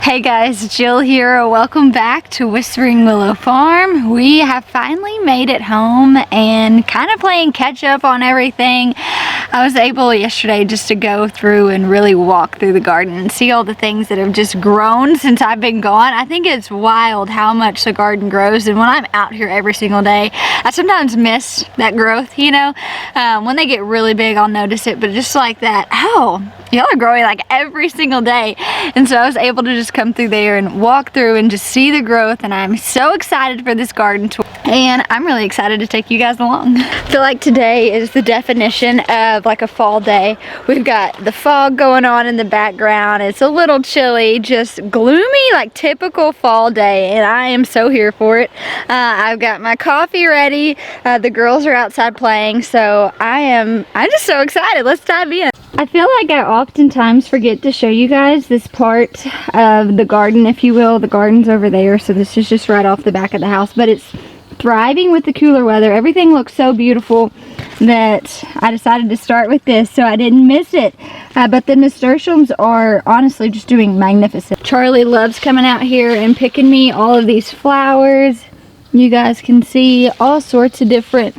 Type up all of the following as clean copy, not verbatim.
Hey guys, Jill here. Welcome back to Whispering Willow Farm. We have finally made it home and kind of playing catch up on everything. I was able yesterday just to go through and really walk through the garden and see all the things that have just grown since I've been gone. I think it's wild how much the garden grows, and when I'm out here every single day, I sometimes miss that growth, you know. When they get really big, I'll notice it, but just like that, oh, y'all are growing like every single day. And so I was able to just come through there and walk through and just see the growth, and I'm so excited for this garden tour, and I'm really excited to take you guys along. I feel like today is the definition of like a fall day. We've got the fog going on in the background. It's a little chilly, just gloomy, like typical fall day, and I am so here for it. I've got my coffee ready. The girls are outside playing, so I'm just so excited. Let's dive in. I feel like I oftentimes forget to show you guys this part of the garden, if you will. The garden's over there, so this is just right off the back of the house, but it's thriving with the cooler weather. Everything looks so beautiful that I decided to start with this so I didn't miss it. But the nasturtiums are honestly just doing magnificent. Charlie loves coming out here and picking me all of these flowers. You guys can see all sorts of different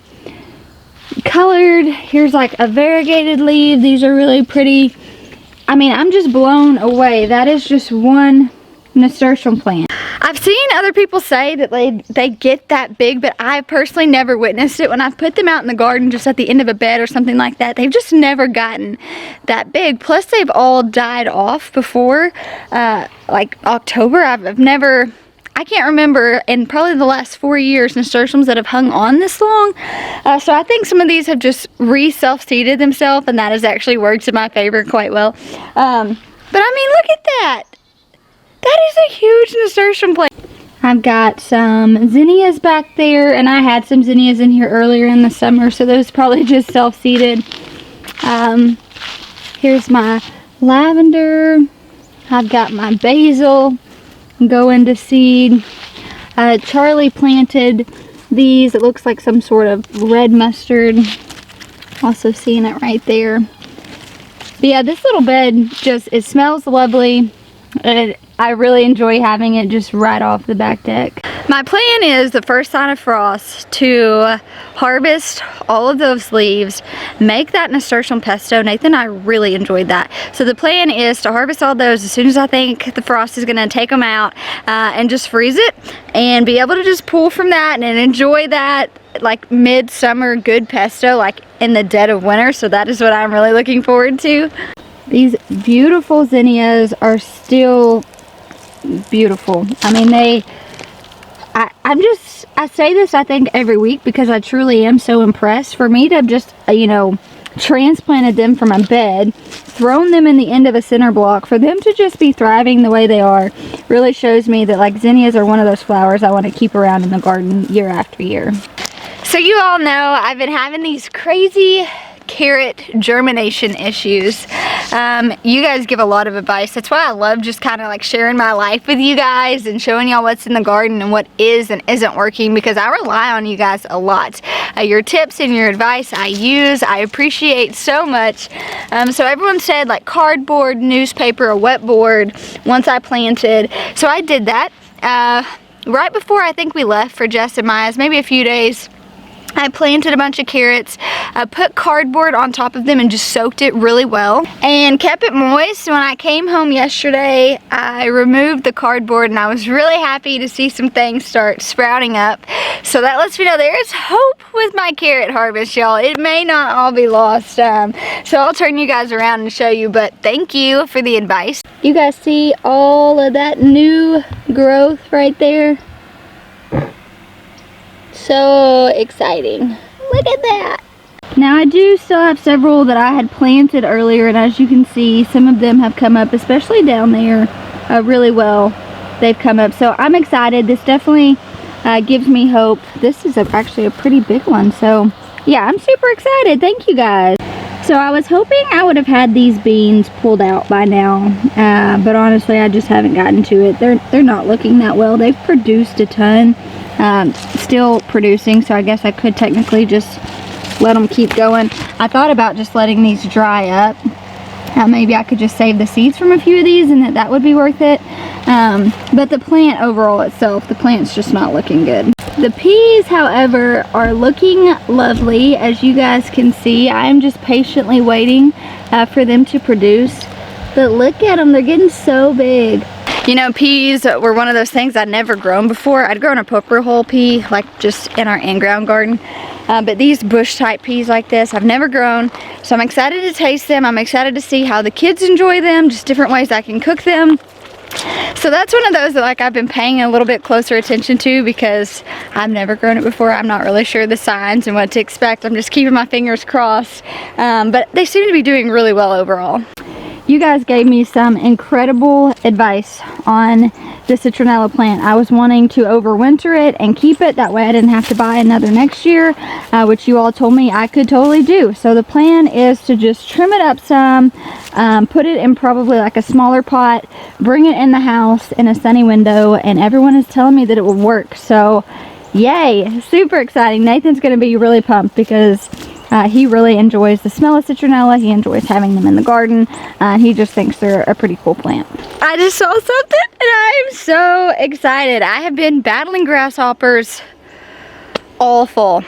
colored. Here's like a variegated leaf. These are really pretty. I mean, I'm just blown away. That is just one nasturtium plant. I've seen other people say that they get that big, but I personally never witnessed it. When I've put them out in the garden just at the end of a bed or something like that, they've just never gotten that big. Plus they've all died off before like October. I've never, I can't remember in probably the last 4 years nasturtiums that have hung on this long. So I think some of these have just self-seeded themselves, and that has actually worked in my favor quite well. But I mean, look at that. That is a huge nasturtium plant. I've got some zinnias back there, and I had some zinnias in here earlier in the summer, so those probably just self-seeded. Here's my lavender. I've got my basil going to seed. Charlie planted these. It looks like some sort of red mustard. Also seeing it right there. But yeah, this little bed just, it smells lovely. I really enjoy having it just right off the back deck. My plan is the first sign of frost to harvest all of those leaves, make that nasturtium pesto. Nathan and I really enjoyed that. So the plan is to harvest all those as soon as I think the frost is gonna take them out, and just freeze it and be able to just pull from that and enjoy that like midsummer good pesto like in the dead of winter. So that is what I'm really looking forward to. These beautiful zinnias are still beautiful. I mean, I say this I think every week because I truly am so impressed. For me to have just, you know, transplanted them from a bed, thrown them in the end of a center block, for them to just be thriving the way they are really shows me that like zinnias are one of those flowers I want to keep around in the garden year after year. So you all know I've been having these crazy carrot germination issues. You guys give a lot of advice. That's why I love just kind of like sharing my life with you guys and showing y'all what's in the garden and what is and isn't working, because I rely on you guys a lot. Your tips and your advice I use, I appreciate so much. So everyone said like cardboard, newspaper, or wet board once I planted. So I did that right before I think we left for Jess and Maya's, maybe a few days. I planted a bunch of carrots, put cardboard on top of them and just soaked it really well and kept it moist. When I came home yesterday, I removed the cardboard and I was really happy to see some things start sprouting up. So that lets me know there is hope with my carrot harvest, y'all. It may not all be lost. So I'll turn you guys around and show you, but thank you for the advice. You guys see all of that new growth right there? So exciting. Look at that. Now I do still have several that I had planted earlier, and as you can see, some of them have come up, especially down there, really well. They've come up, so I'm excited. This definitely gives me hope. This is actually a pretty big one, so yeah, I'm super excited. Thank you guys. So I was hoping I would have had these beans pulled out by now, but honestly I just haven't gotten to it. They're not looking that well. They've produced a ton. Still producing, so I guess I could technically just let them keep going. I thought about just letting these dry up maybe I could just save the seeds from a few of these and that would be worth it. But the plant overall itself, the plant's just not looking good. The peas, however, are looking lovely. As you guys can see, I'm just patiently waiting for them to produce. But look at them, they're getting so big. You know, peas were one of those things I'd never grown before. I'd grown a poker hole pea, like just in our in-ground garden. But these bush type peas like this, I've never grown. So I'm excited to taste them. I'm excited to see how the kids enjoy them, just different ways I can cook them. So that's one of those that like I've been paying a little bit closer attention to because I've never grown it before. I'm not really sure the signs and what to expect. I'm just keeping my fingers crossed. But they seem to be doing really well overall. You guys gave me some incredible advice on the citronella plant. I was wanting to overwinter it and keep it. That way I didn't have to buy another next year, which you all told me I could totally do. So the plan is to just trim it up some, put it in probably like a smaller pot, bring it in the house in a sunny window, and everyone is telling me that it will work. So yay, super exciting. Nathan's going to be really pumped because he really enjoys the smell of citronella. He enjoys having them in the garden. He just thinks they're a pretty cool plant. I just saw something and I am so excited. I have been battling grasshoppers awful,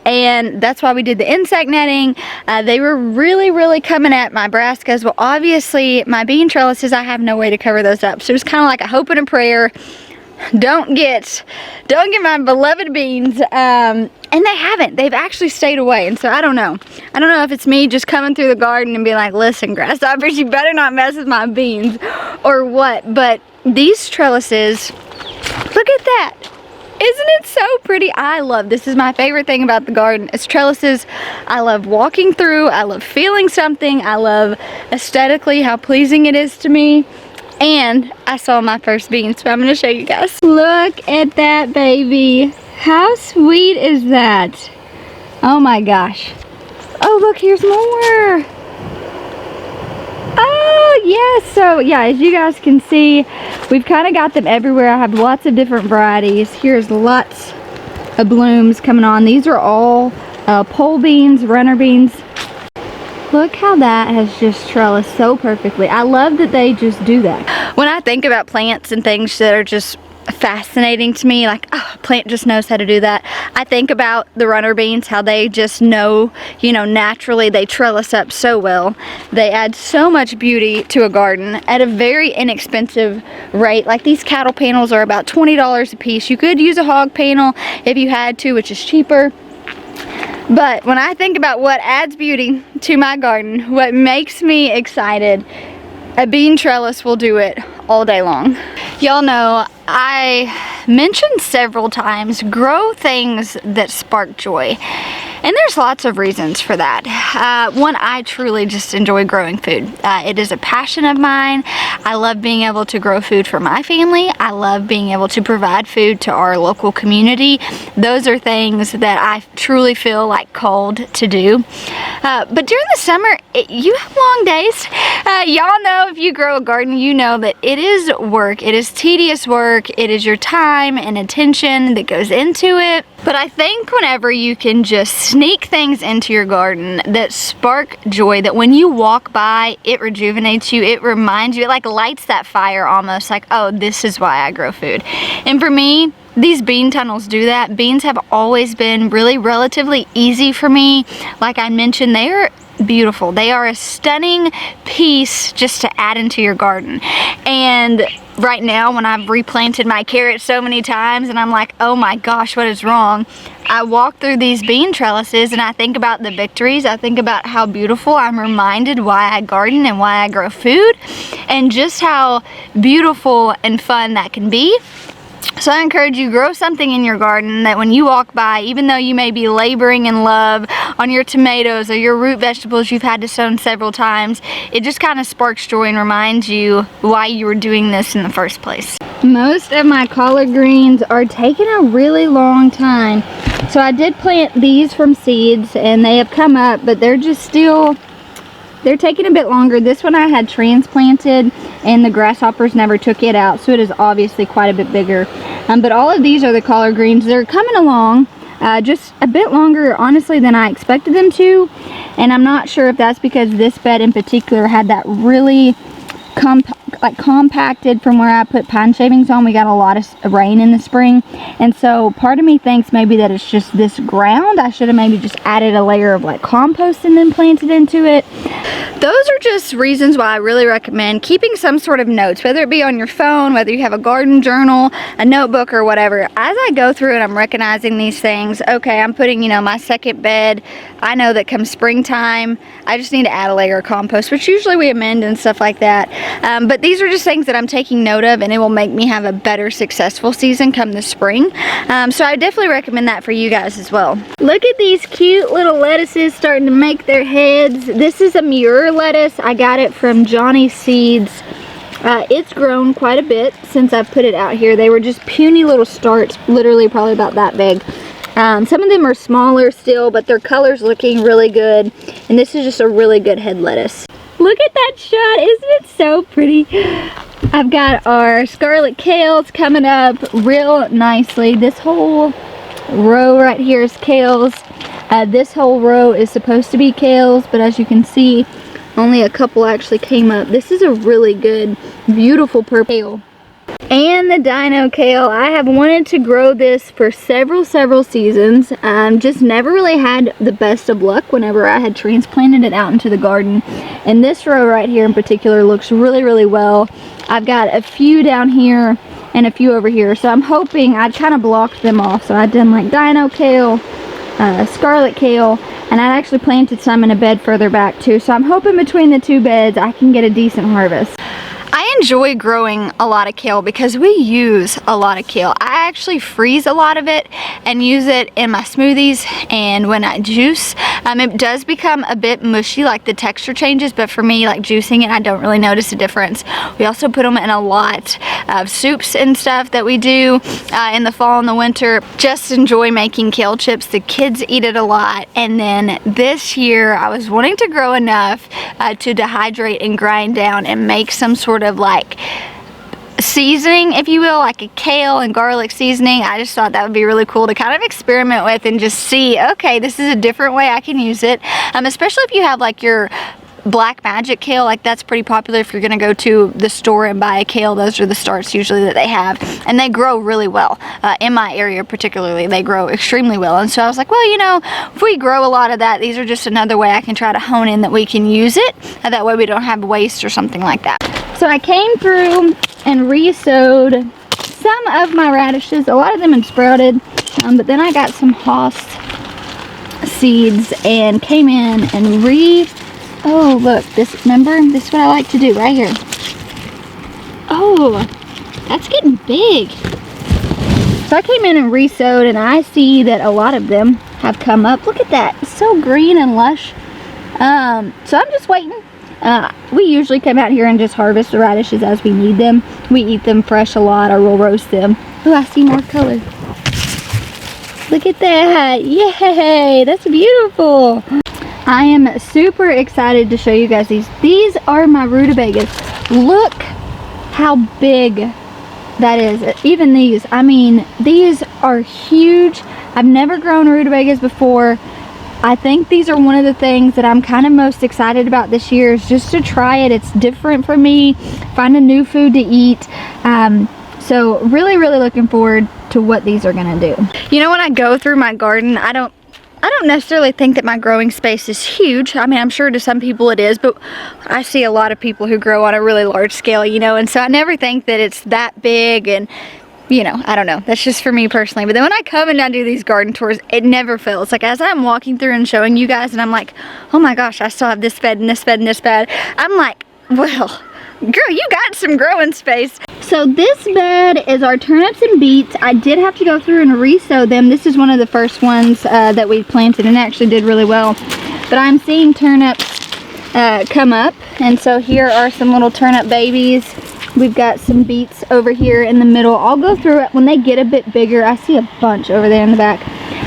and that's why we did the insect netting. They were really coming at my brassicas. Well, obviously my bean trellises, I have no way to cover those up. So it's kind of like a hope and a prayer. Don't get my beloved beans. And they haven't. They've actually stayed away. And so I don't know. I don't know if it's me just coming through the garden and being like, listen, grasshoppers, you better not mess with my beans or what. But these trellises, look at that. Isn't it so pretty? I love, this is my favorite thing about the garden, is trellises. I love walking through. I love feeling something. I love aesthetically how pleasing it is to me. And I saw my first beans, so I'm gonna show you guys. Look at that baby. How sweet is that? Oh my gosh. Oh, look, here's more. Oh, yes. So, yeah, as you guys can see, we've kind of got them everywhere. I have lots of different varieties. Here's lots of blooms coming on. These are all pole beans, runner beans. Look how that has just trellised so perfectly. I love that they just do that. When I think about plants and things that are just fascinating to me, like, oh, a plant just knows how to do that. I think about the runner beans, how they just know, you know, naturally they trellis up so well. They add so much beauty to a garden at a very inexpensive rate. Like these cattle panels are about $20 a piece. You could use a hog panel if you had to, which is cheaper. But when I think about what adds beauty to my garden, what makes me excited, a bean trellis will do it all day long. Y'all know I mentioned several times, grow things that spark joy. And there's lots of reasons for that. One, I truly just enjoy growing food. It is a passion of mine. I love being able to grow food for my family. I love being able to provide food to our local community. Those are things that I truly feel like called to do. But during the summer, you have long days. Y'all know if you grow a garden, you know that it is work. It is tedious work. It is your time and attention that goes into it. But I think whenever you can just sneak things into your garden that spark joy, that when you walk by, it rejuvenates you, it reminds you, it like lights that fire almost, like, oh, this is why I grow food. And for me, these bean tunnels do that. Beans have always been really relatively easy for me. Like I mentioned, they are beautiful. They are a stunning piece just to add into your garden. And right now, when I've replanted my carrots so many times and I'm like, oh my gosh, what is wrong? I walk through these bean trellises and I think about the victories. I think about how beautiful. I'm reminded why I garden and why I grow food and just how beautiful and fun that can be. So I encourage you, grow something in your garden that when you walk by, even though you may be laboring in love on your tomatoes or your root vegetables you've had to sow several times, it just kind of sparks joy and reminds you why you were doing this in the first place. Most of my collard greens are taking a really long time. So I did plant these from seeds and they have come up, but they're just still, they're taking a bit longer. This one I had transplanted and the grasshoppers never took it out, so it is obviously quite a bit bigger. But all of these are the collard greens. They're coming along. just a bit longer, honestly, than I expected them to. And I'm not sure if that's because this bed in particular had that really compacted from where I put pine shavings on. We got a lot of rain in the spring, and so part of me thinks maybe that it's just this ground. I should have maybe just added a layer of like compost and then planted into it. Those are just reasons why I really recommend keeping some sort of notes, whether it be on your phone, whether you have a garden journal, a notebook, or whatever. As I go through and I'm recognizing these things, okay, I'm putting, you know, my second bed. I know that come springtime, I just need to add a layer of compost, which usually we amend and stuff like that. But these are just things that I'm taking note of, and it will make me have a better successful season come the spring. So I definitely recommend that for you guys as well. Look at these cute little lettuces starting to make their heads. This is a Muir lettuce. I got it from Johnny's Seeds. It's grown quite a bit since I've put it out here. They were just puny little starts, literally probably about that big. Some of them are smaller still, but their color's looking really good. And this is just a really good head lettuce. Look at that shot, isn't it so pretty? I've got our Scarlet Kales coming up real nicely. This whole row right here is kales. This whole row is supposed to be kales, but as you can see, only a couple actually came up. This is a really good, beautiful purple kale. And the Dino Kale. I have wanted to grow this for several seasons. Just never really had the best of luck whenever I had transplanted it out into the garden. And this row right here in particular looks really well. I've got a few down here and a few over here. So I'm hoping, I kind of blocked them off. So I've done like Dino Kale, Scarlet Kale, and I actually planted some in a bed further back too. So I'm hoping between the two beds I can get a decent harvest. I enjoy growing a lot of kale because we use a lot of kale. I actually freeze a lot of it and use it in my smoothies, and when I juice, it does become a bit mushy, like the texture changes, but for me, like juicing it, I don't really notice a difference. We also put them in a lot of soups and stuff that we do in the fall and the winter. Just enjoy making kale chips. The kids eat it a lot, and then this year I was wanting to grow enough to dehydrate and grind down and make some sort of like seasoning, if you will, like a kale and garlic seasoning. I just thought that would be really cool to kind of experiment with and just see, okay, this is a different way I can use it, especially if you have like your black magic kale. Like that's pretty popular if you're gonna go to the store and buy a kale. Those are the starts usually that they have, and they grow really well. In my area particularly, they grow extremely well. And so I was like, well, you know, if we grow a lot of that, these are just another way I can try to hone in that we can use it, and that way we don't have waste or something like that. So I came through and re-sowed some of my radishes. A lot of them had sprouted, but then I got some Haas seeds and came in and oh look, this, remember, this is what I like to do right here. Oh, that's getting big. So I came in and re-sowed, and I see that a lot of them have come up. Look at that, it's so green and lush. So I'm just waiting. We usually come out here and just harvest the radishes as we need them. We eat them fresh a lot, or we'll roast them. Oh, I see more color. Look at that, yay, that's beautiful. I am super excited to show you guys these. These are my Rutabagas. Look how big that is. Even these, I mean, these are huge. I've never grown Rutabagas before. I think these are one of the things that I'm kind of most excited about this year, is just to try it. It's different for me, find a new food to eat. So really looking forward to what these are gonna do. You know, when I go through my garden, I don't necessarily think that my growing space is huge. I mean, I'm sure to some people it is, but I see a lot of people who grow on a really large scale, you know, and so I never think that it's that big, and you know, I don't know, that's just for me personally. But then when I come and I do these garden tours, it never fails. Like as I'm walking through and showing you guys, and I'm like, oh my gosh, I still have this bed and this bed and this bed. I'm like, well, girl, you got some growing space. So this bed is our turnips and beets. I did have to go through and re-sow them. This is one of the first ones that we planted, and it actually did really well. But I'm seeing turnips come up, and so here are some little turnip babies. We've got some beets over here in the middle. I'll go through it when they get a bit bigger. I see a bunch over there in the back.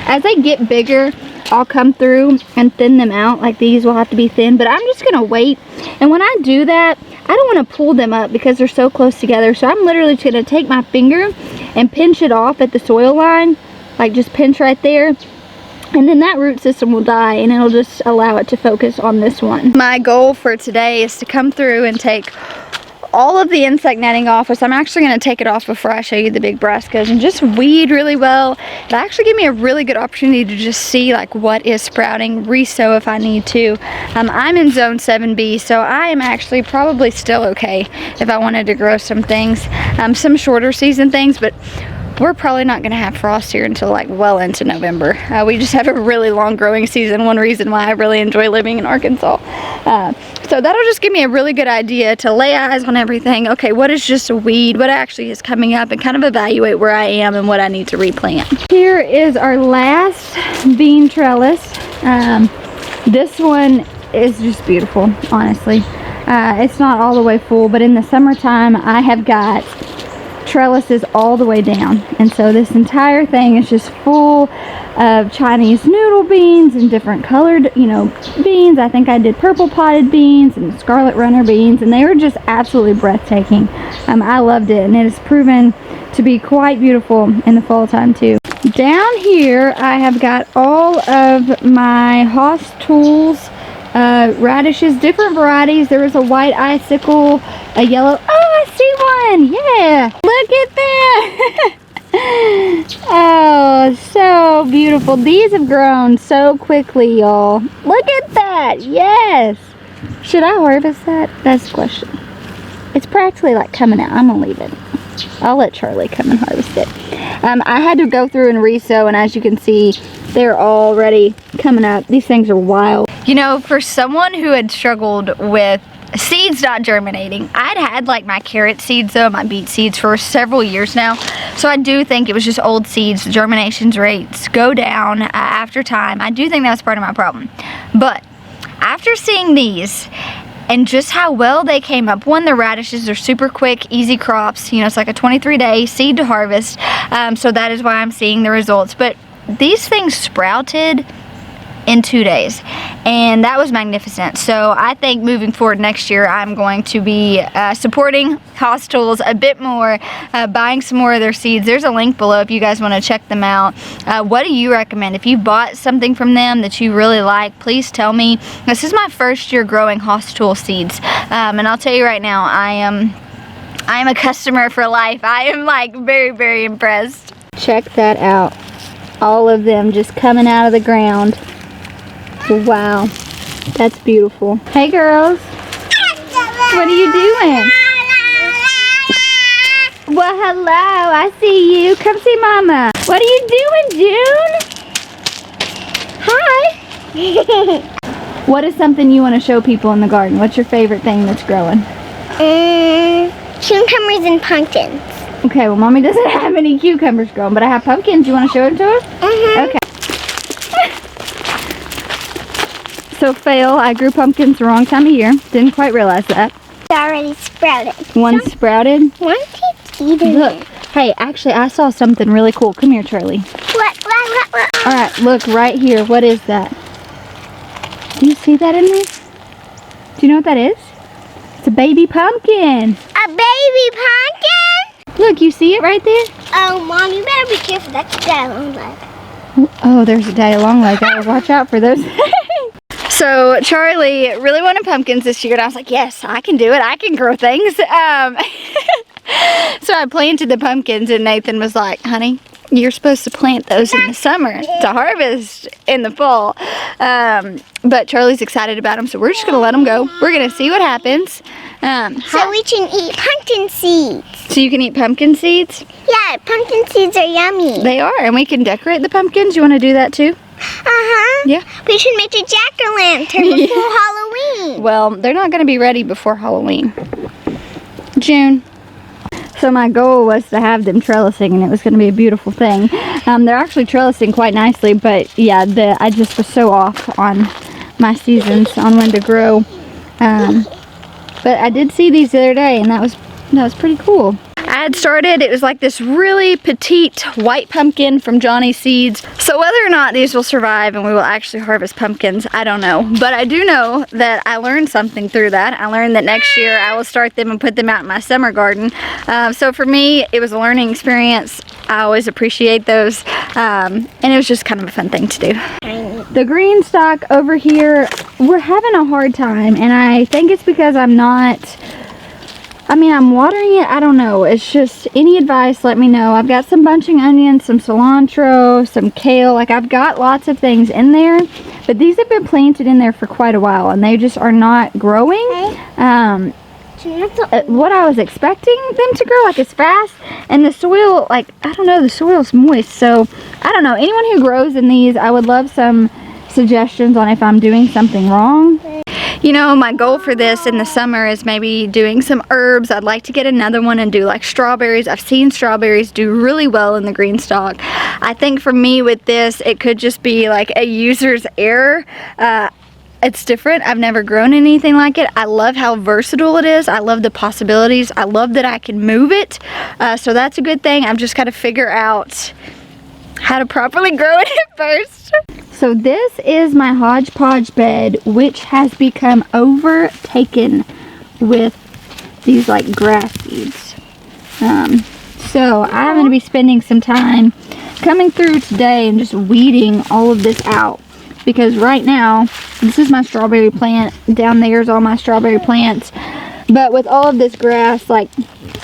As they get bigger, I'll come through and thin them out. Like these will have to be thin, but I'm just gonna wait. And when I do that, I don't want to pull them up because they're so close together. So I'm literally just gonna take my finger and pinch it off at the soil line like just pinch right there. And then that root system will die and it'll just allow it to focus on this one. My goal for today is to come through and take all of the insect netting off. So I'm actually going to take it off before I show you the big brassicas and just weed really well. It'll actually give me a really good opportunity to just see like what is sprouting, re-sow if I need to. I'm in zone 7B, so I am actually probably still okay if I wanted to grow some things, some shorter season things, but we're probably not going to have frost here until like well into November. We just have a really long growing season. One reason why I really enjoy living in Arkansas. So that'll just give me a really good idea to lay eyes on everything. Okay, what is just a weed? What actually is coming up? And kind of evaluate where I am and what I need to replant. Here is our last bean trellis. This one is just beautiful, honestly. It's not all the way full, but in the summertime I have got trellises all the way down, and so this entire thing is just full of Chinese noodle beans and different colored, you know, beans. I think I did purple potted beans and scarlet runner beans, and they were just absolutely breathtaking. I loved it, and it has proven to be quite beautiful in the fall time too. Down here I have got all of my Haas Tools radishes, different varieties. There was a white icicle, a yellow. Oh, I see one. Yeah, look at that. Oh, so beautiful. These have grown so quickly, y'all. Look at that. Yes. Should I harvest that? That's the question. It's practically like coming out. I'm gonna leave it. I'll let Charlie come and harvest it. I had to go through and re-sow, and as you can see, they're already coming up. These things are wild. You know, for someone who had struggled with seeds not germinating, I'd had like my carrot seeds though, my beet seeds for several years now. So I do think it was just old seeds. Germination rates go down after time. I do think that's part of my problem. But after seeing these, and just how well they came up. One, the radishes are super quick, easy crops. You know, it's like a 23-day seed to harvest. So that is why I'm seeing the results. But these things sprouted in 2 days, and that was magnificent. So I think moving forward next year, I'm going to be supporting Haas Tools a bit more, buying some more of their seeds. There's a link below if you guys want to check them out. What do you recommend? If you bought something from them that you really like, please tell me. This is my first year growing Haas Tool seeds, and I'll tell you right now, I am a customer for life. I am like very, very impressed. Check that out. All of them just coming out of the ground. Wow, that's beautiful. Hey girls, what are you doing? Well, hello, I see you. Come see Mama. What are you doing, June? Hi. What is something you want to show people in the garden? What's your favorite thing that's growing? Cucumbers and pumpkins. Okay, well Mommy doesn't have any cucumbers growing, but I have pumpkins. You want to show them to us? Okay. So fail, I grew pumpkins the wrong time of year. Didn't quite realize that. It's already sprouted. One sprouted? One eating Look, it. hey, actually I saw something really cool. Come here, Charlie. What? Alright, look right here. What is that? Do you see that in there? Do you know what that is? It's a baby pumpkin. A baby pumpkin? Look, you see it right there? Oh, Mom, you better be careful. That's a daddy long leg. Oh, there's a daddy long leg. Gotta watch out for those. So Charlie really wanted pumpkins this year, and I was like, yes, I can do it. I can grow things. So I planted the pumpkins, and Nathan was like, honey, you're supposed to plant those in the summer to harvest in the fall. But Charlie's excited about them, so we're just going to let them go. We're going to see what happens. So we can eat pumpkin seeds. So you can eat pumpkin seeds? Yeah, pumpkin seeds are yummy. They are, and we can decorate the pumpkins. You want to do that too? Yeah. We should make a jack-o'-lantern before Halloween. Well, they're not going to be ready before Halloween. June. So my goal was to have them trellising, and it was going to be a beautiful thing. They're actually trellising quite nicely, but yeah, I just was so off on my seasons on when to grow. But I did see these the other day, and that was pretty cool. I had started, it was like this really petite white pumpkin from Johnny's Seeds. So whether or not these will survive and we will actually harvest pumpkins, I don't know. But I do know that I learned something through that. I learned that next year I will start them and put them out in my summer garden. So for me, it was a learning experience. I always appreciate those. And it was just kind of a fun thing to do. The Greenstalk over here, we're having a hard time, and I think it's because I'm watering it. I don't know. It's just, any advice, let me know. I've got some bunching onions, some cilantro, some kale. Like, I've got lots of things in there, but these have been planted in there for quite a while, and they just are not growing. What I was expecting them to grow, like, as fast, and the soil, like, I don't know, the soil's moist, so I don't know. Anyone who grows in these, I would love some suggestions on if I'm doing something wrong. You know, my goal for this in the summer is maybe doing some herbs. I'd like to get another one and do like strawberries. I've seen strawberries do really well in the Greenstalk. I think for me with this, it could just be like a user's error. It's different. I've never grown anything like it. I love how versatile it is. I love the possibilities. I love that I can move it. So that's a good thing. I've just got to figure out how to properly grow it at first. So this is my hodgepodge bed, which has become overtaken with these like grass seeds. So I'm going to be spending some time coming through today and just weeding all of this out. Because right now, this is my strawberry plant. Down there is all my strawberry plants. But with all of this grass, like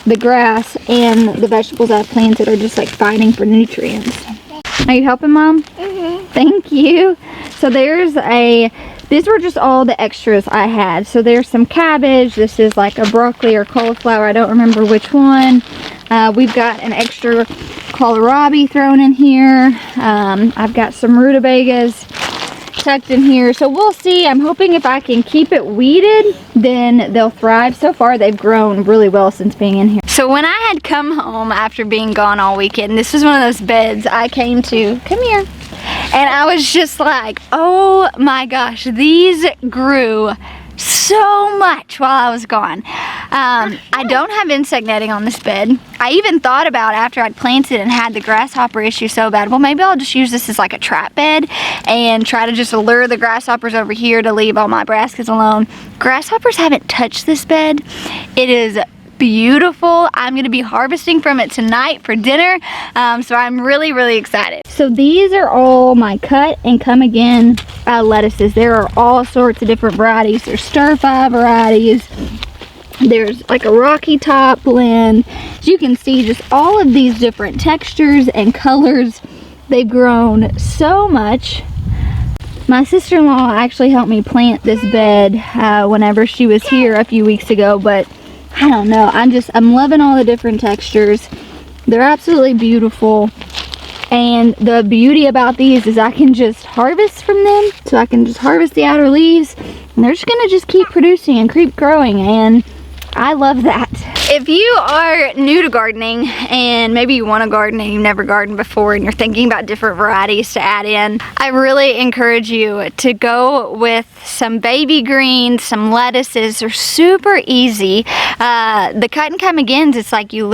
the grass and the vegetables I've planted are just like fighting for nutrients. Are you helping, Mom? Mm-hmm. Thank you. So these were just all the extras I had. So there's some cabbage. This is like a broccoli or cauliflower. I don't remember which one. We've got an extra kohlrabi thrown in here. I've got some rutabagas tucked in here. So we'll see. I'm hoping if I can keep it weeded, then they'll thrive. So far, they've grown really well since being in here. So when I had come home after being gone all weekend, this was one of those beds I came to. Come here. And I was just like, oh my gosh, these grew so much while I was gone. I don't have insect netting on this bed. I even thought about, after I'd planted and had the grasshopper issue so bad, well, maybe I'll just use this as like a trap bed and try to just lure the grasshoppers over here to leave all my brassicas alone. Grasshoppers haven't touched this bed. It is beautiful. I'm going to be harvesting from it tonight for dinner, so I'm really, really excited. So these are all my cut and come again lettuces. There are all sorts of different varieties. There's stir-fry varieties. There's like a rocky top blend. As you can see, just all of these different textures and colors. They've grown so much. My sister-in-law actually helped me plant this bed whenever she was here a few weeks ago, but I don't know. I'm loving all the different textures. They're absolutely beautiful. And the beauty about these is I can just harvest from them. So I can just harvest the outer leaves, and they're just gonna just keep producing and keep growing, and I love that. If you are new to gardening and maybe you want to garden and you've never gardened before and you're thinking about different varieties to add in, I really encourage you to go with some baby greens, some lettuces. They're super easy. The cut and come agains, it's like you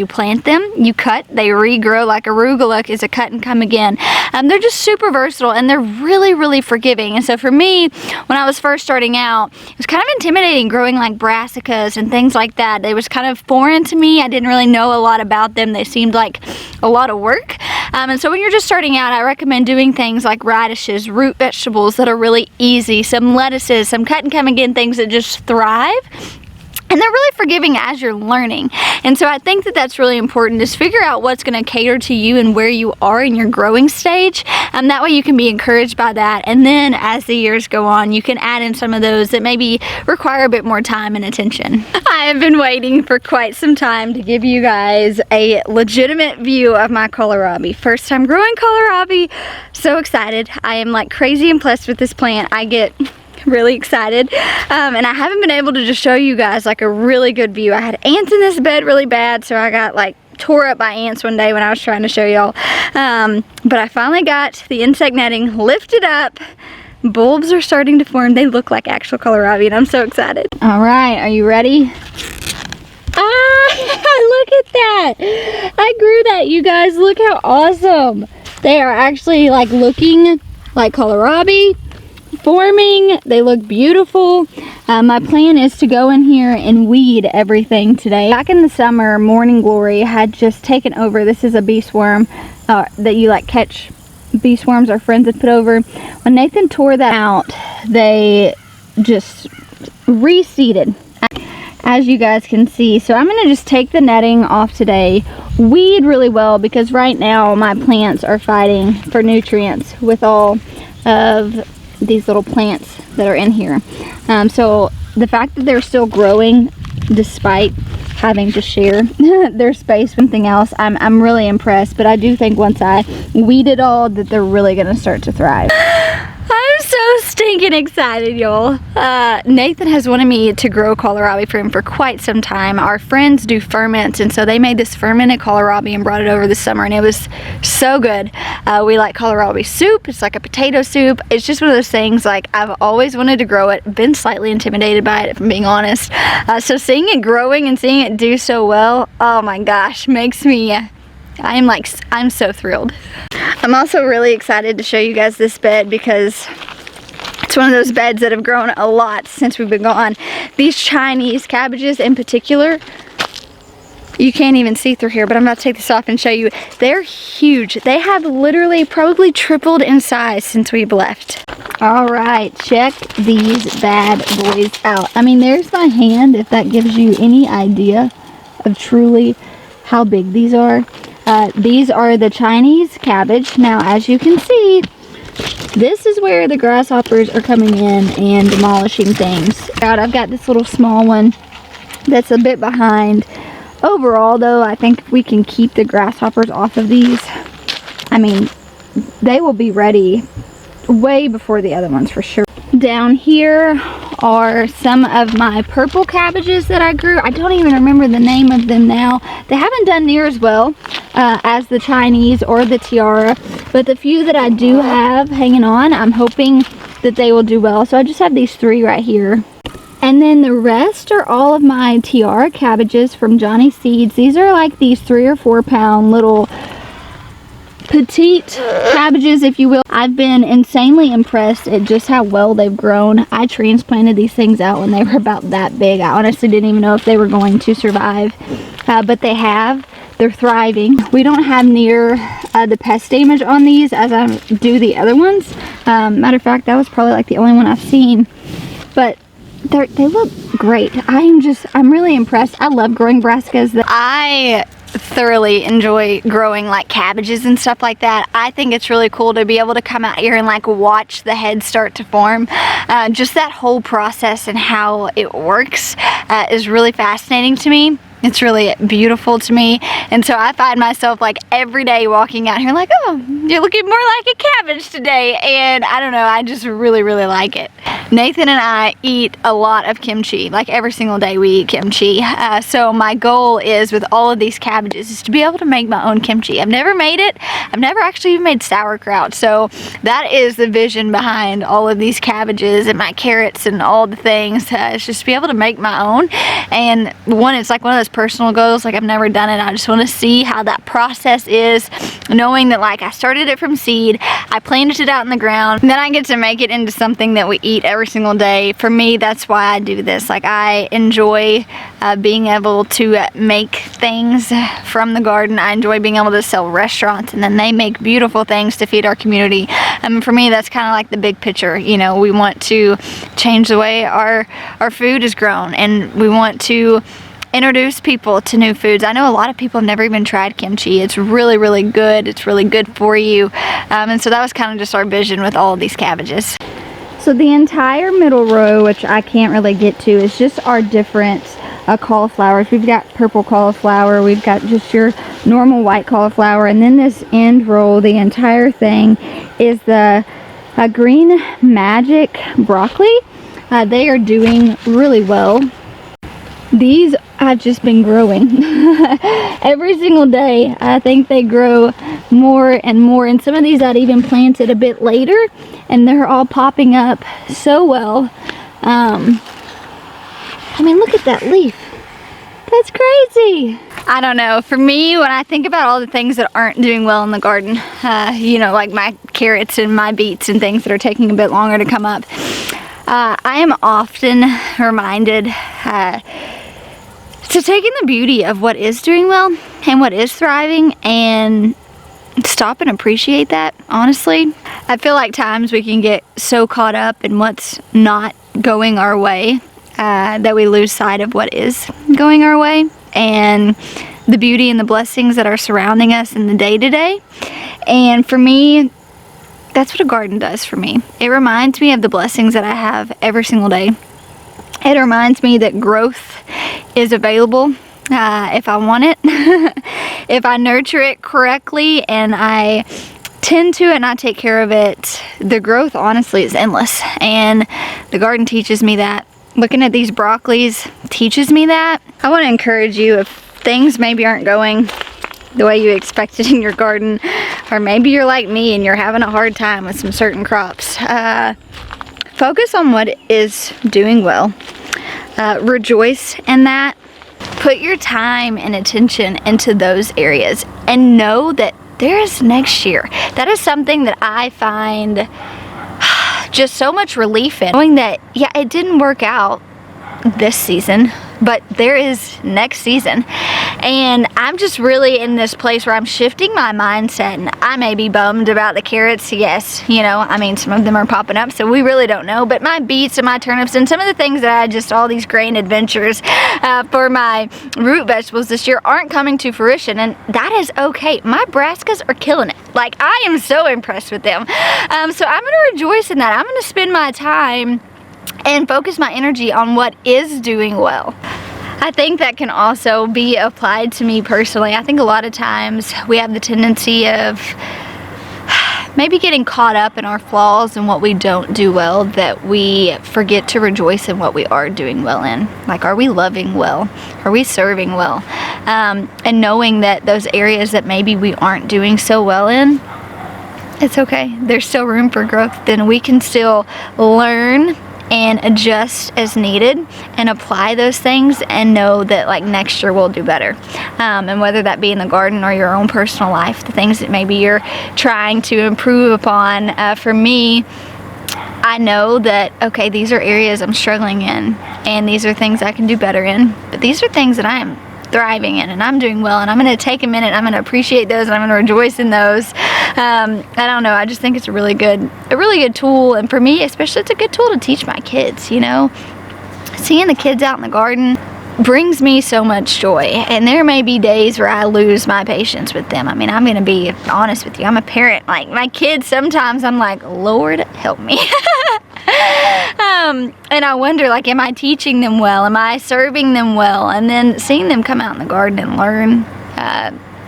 plant them, you cut, they regrow. Like arugula is a cut and come again. They're just super versatile, and they're really, really forgiving. And so for me, when I was first starting out, it was kind of intimidating growing like brassicas and things like that. They was kind of foreign to me. I didn't really know a lot about them. They seemed like a lot of work. And so when you're just starting out, I recommend doing things like radishes, root vegetables that are really easy, some lettuces, some cut and come again things that just thrive. And they're really forgiving as you're learning. And so I think that that's really important, is figure out what's going to cater to you and where you are in your growing stage. That way you can be encouraged by that. And then as the years go on, you can add in some of those that maybe require a bit more time and attention. I have been waiting for quite some time to give you guys a legitimate view of my kohlrabi. First time growing kohlrabi. So excited. I am like crazy impressed with this plant. I get really excited, and I haven't been able to just show you guys like a really good view. I had ants in this bed really bad, so I got like tore up by ants one day when I was trying to show y'all, but I finally got the insect netting lifted up. Bulbs are starting to form. They look like actual kohlrabi, and I'm so excited. All right, are you ready? Look at that. I grew that, you guys. Look how awesome. They are actually like looking like kohlrabi. forming. They look beautiful. My plan is to go in here and weed everything today. Back in the summer, Morning Glory had just taken over. This is a bee swarm that you like catch bee swarms our friends had put over. When Nathan tore that out, they just reseeded, as you guys can see. So I'm going to just take the netting off today, weed really well, because right now my plants are fighting for nutrients with all of these little plants that are in here. So the fact that they're still growing despite having to share their space with something else, I'm really impressed. But I do think once I weed it all that they're really going to start to thrive. I'm so stinking excited, y'all. Nathan has wanted me to grow kohlrabi for him for quite some time. Our friends do ferments, and so they made this fermented kohlrabi and brought it over this summer, and it was so good. We like kohlrabi soup. It's like a potato soup. It's just one of those things, like, I've always wanted to grow it, been slightly intimidated by it, if I'm being honest. So seeing it growing and seeing it do so well, oh my gosh, makes me... I'm so thrilled. I'm also really excited to show you guys this bed because it's one of those beds that have grown a lot since we've been gone. These Chinese cabbages in particular, you can't even see through here, but I'm about to take this off and show you. They're huge. They have literally probably tripled in size since we've left. All right, check these bad boys out. I mean, there's my hand, if that gives you any idea of truly how big these are. These are the Chinese cabbage. Now, as you can see, this is where the grasshoppers are coming in and demolishing things. I've got this little small one that's a bit behind. Overall, though, I think we can keep the grasshoppers off of these. I mean, they will be ready way before the other ones for sure. Down here are some of my purple cabbages that I grew. I don't even remember the name of them now. They haven't done near as well as the Chinese or the Tiara, but the few that I do have hanging on, I'm hoping that they will do well. So I just have these 3 right here. And then the rest are all of my Tiara Cabbages from Johnny Seeds. These are like these 3 or 4 pound little petite cabbages, if you will. I've been insanely impressed at just how well they've grown. I transplanted these things out when they were about that big. I honestly didn't even know if they were going to survive, but they have. They're thriving. We don't have near the pest damage on these as I do the other ones. Matter of fact, that was probably like the only one I've seen, but they look great. I'm really impressed. I love growing brassicas. I thoroughly enjoy growing like cabbages and stuff like that. I think it's really cool to be able to come out here and like watch the heads start to form. Just that whole process and how it works is really fascinating to me. It's really beautiful to me, and so I find myself like every day walking out here like, oh, you're looking more like a cabbage today, and I don't know, I just really like it. Nathan and I eat a lot of kimchi. Like every single day we eat kimchi. So my goal is with all of these cabbages is to be able to make my own kimchi. I've never made it. I've never actually even made sauerkraut. So that is the vision behind all of these cabbages and my carrots and all the things. It's just to be able to make my own. And it's like one of those personal goals. Like I've never done it. I just want to see how that process is, knowing that like I started it from seed, I planted it out in the ground, and then I get to make it into something that we eat every single day. For me, that's why I do this. Like I enjoy being able to make things from the garden. I enjoy being able to sell restaurants, and then they make beautiful things to feed our community. For me, that's kind of like the big picture. You know, we want to change the way our food is grown, and we want to introduce people to new foods. I know a lot of people have never even tried kimchi. It's really good. It's really good for you. And so that was kind of just our vision with all of these cabbages. So the entire middle row, which I can't really get to, is just our different cauliflowers. We've got purple cauliflower, we've got just your normal white cauliflower, and then this end row, the entire thing, is the green magic broccoli. They are doing really well. These have just been growing every single day. I think they grow more and more, and some of these I'd even planted a bit later, and they're all popping up so well. I mean, look at that leaf. That's crazy. I don't know. For me, when I think about all the things that aren't doing well in the garden, you know, like my carrots and my beets and things that are taking a bit longer to come up, I am often reminded to take in the beauty of what is doing well and what is thriving and stop and appreciate that, honestly. I feel like times we can get so caught up in what's not going our way that we lose sight of what is going our way and the beauty and the blessings that are surrounding us in the day-to-day. And for me, that's what a garden does for me. It reminds me of the blessings that I have every single day. It reminds me that growth is available if I want it. If I nurture it correctly and I tend to it and I take care of it, the growth honestly is endless. And the garden teaches me that. Looking at these broccolis teaches me that. I want to encourage you, if things maybe aren't going the way you expected in your garden, or maybe you're like me and you're having a hard time with some certain crops, focus on what is doing well. Rejoice in that. Put your time and attention into those areas and know that there is next year. That is something that I find just so much relief in, knowing that, yeah, it didn't work out this season, but there is next season. And I'm just really in this place where I'm shifting my mindset, and I may be bummed about the carrots. Yes, you know, I mean, some of them are popping up, so we really don't know. But my beets and my turnips and some of the things that all these grain adventures for my root vegetables this year aren't coming to fruition, and that is okay. My brassicas are killing it. Like, I am so impressed with them. So I'm going to rejoice in that. I'm going to spend my time and focus my energy on what is doing well. I think that can also be applied to me personally. I think a lot of times we have the tendency of maybe getting caught up in our flaws and what we don't do well, that we forget to rejoice in what we are doing well in. Like, are we loving well? Are we serving well? And knowing that those areas that maybe we aren't doing so well in, it's okay. There's still room for growth. Then we can still learn and adjust as needed and apply those things and know that, like, next year we'll do better. And whether that be in the garden or your own personal life, the things that maybe you're trying to improve upon. For me, I know that, okay, these are areas I'm struggling in, and these are things I can do better in, but these are things that I am thriving in and I'm doing well, and I'm going to take a minute, I'm going to appreciate those, and I'm going to rejoice in those. I don't know, I just think it's a really good tool, and for me especially, it's a good tool to teach my kids. You know, seeing the kids out in the garden brings me so much joy, and there may be days where I lose my patience with them. I mean, I'm going to be honest with you, I'm a parent. Like, my kids, sometimes I'm like, Lord help me. And I wonder, like, am I teaching them well? Am I serving them well? And then seeing them come out in the garden and learn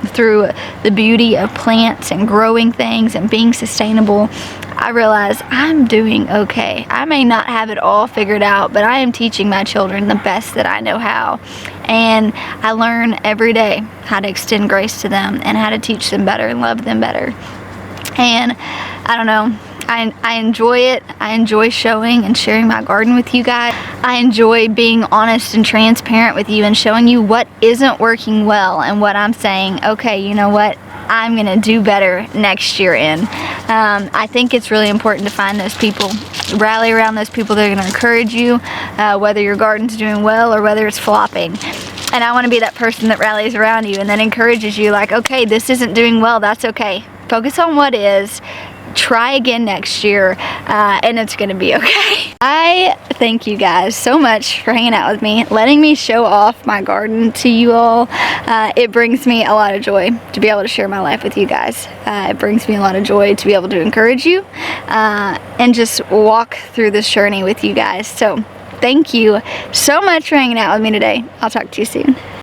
through the beauty of plants and growing things and being sustainable, I realize I'm doing okay. I may not have it all figured out, but I am teaching my children the best that I know how. And I learn every day how to extend grace to them and how to teach them better and love them better. And I don't know, I enjoy it. I enjoy showing and sharing my garden with you guys. I enjoy being honest and transparent with you and showing you what isn't working well and what I'm saying, okay, you know what, I'm gonna do better next year in. I think it's really important to find those people, rally around those people that are gonna encourage you, whether your garden's doing well or whether it's flopping. And I wanna be that person that rallies around you and then encourages you, like, okay, this isn't doing well, that's okay. Focus on what is. Try again next year, and it's gonna be okay. I thank you guys so much for hanging out with me, letting me show off my garden to you all. It brings me a lot of joy to be able to share my life with you guys. It brings me a lot of joy to be able to encourage you and just walk through this journey with you guys. So thank you so much for hanging out with me today. I'll talk to you soon.